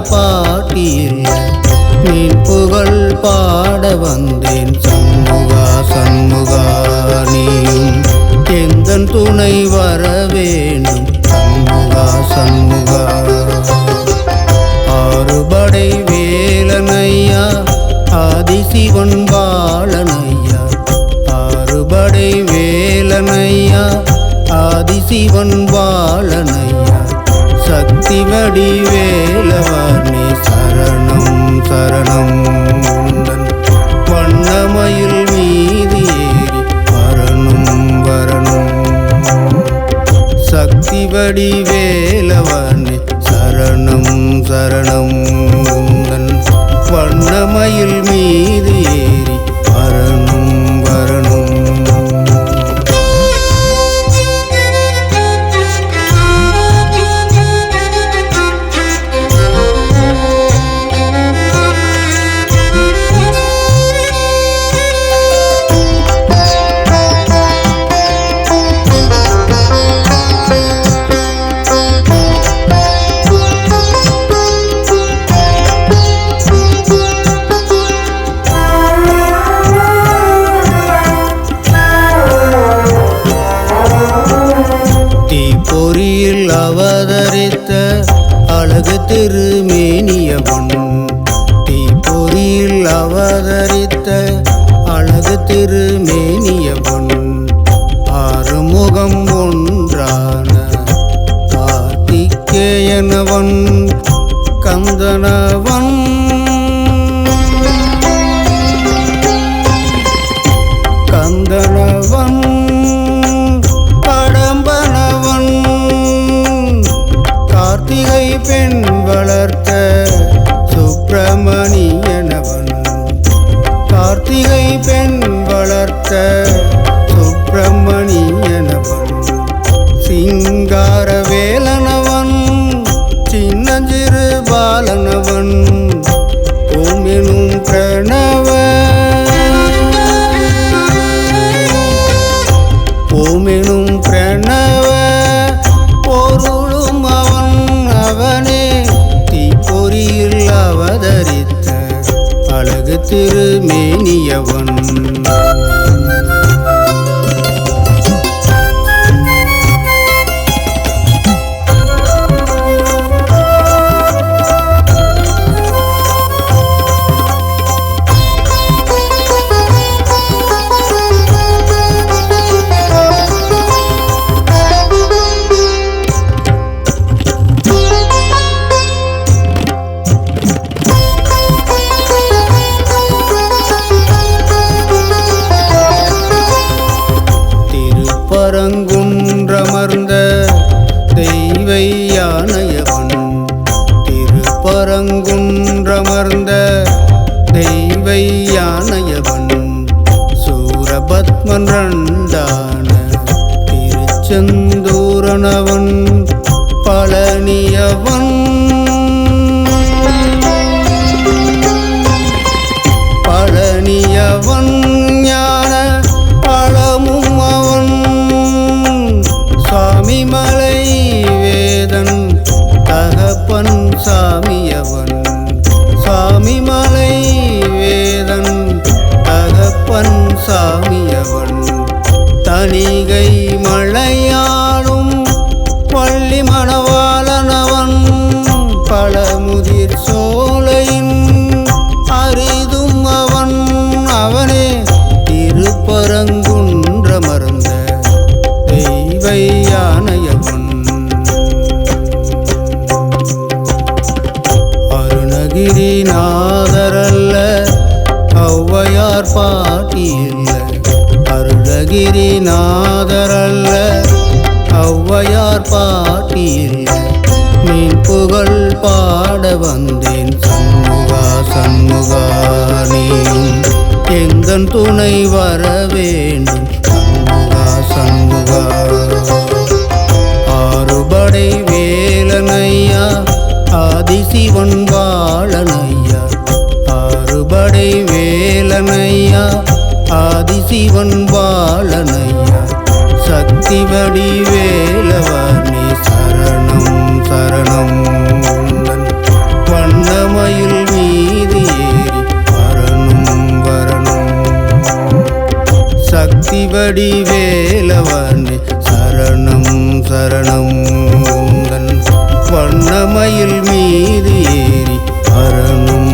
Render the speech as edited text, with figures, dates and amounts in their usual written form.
ஔவையார் பாட்டியில் நீன் புகழ் பாட வந்தேன் சண்முகா சண்முகா நீயும் எந்தன் துணை வர வேண்டும் சண்முகா சண்முகா. ஆறுபடை வேலனையா ஆதிசிவன் பாலனையா ஆறுபடை வேலனையா ஆதிசிவன் பாலனையா சக்தி வடிவேலவனே சரணம் சரணம். வண்ணமயில் மீது ஏறி வரணும் வரணும் சக்தி வடிவேலவனே சரணம் சரணம். வண்ணமயில் மீது ஏறி வரணும் வரணும். பொறியில் அவதரித்த அழகு திருமேனியவன் தீப்பொறியில் அவதரித்த அழகு திருமேனியவன் ஆறுமுகம் ஒன்றான கார்த்திகேயனவன் கந்தனவன் கந்தனவன் கார்த்திகை பெண் வளர்த்த சுப்பிரமணியனவன் கார்த்திகை பெண் வளர்த்த சுப்பிரமணியனவன் சிங்கார வேலனவன் சின்னஞ்சிறு பாலனவன் ஓமெனும் பிரணவ ஓமெனும் பிரணவ பொருளும் அவனே தீப்பொறியில் அவதரித்த அழகு திருமேனியவன். திருப்பரங்குன்றமர்ந்த தெய்வை யானையவன் திருப்பரங்குன்றமர்ந்த தெய்வை யானையவன் சூரபத்மன் ரண்டான திருச்செந்தூரனவன் பழனியவன் பழனியவன் ஞான பழமும் அவன் சாமிமலை வேதன் தகப்பன் சாமியவன் சாமிமலை வேதன் தகப்பன் சாமியவன் தணிகை மழையாளும் பள்ளி மணவாளனவன் பழமுதிர் சோலையின் அரிதும் அவன் அவனே திருப்பரங்குன்றமர்ந்த தெய்வை யானையவன் அருணகிரிநாதரல்ல ஔவையார் பாட்டியில் அருணகிரிநாதரல்ல ஔவையார் பாட்டியில் நீன் புகழ் பாட வந்தேன் சண்முகா சண்முகா நீயும் எந்தன் துணை வர வேண்டும் சண்முகா சண்முகா. ஆறுபடை வேலனையா ஆதிசிவன் பாலனையா ஆறுபடை வேலனையா ஆதிசிவன் பாலனையா சக்தி வடிவேலவனே சரணம் சரணம். வடிவேலவனே சரணம் சரணம். உந்தன் வண்ணமயில் மீது ஏறி வரணும்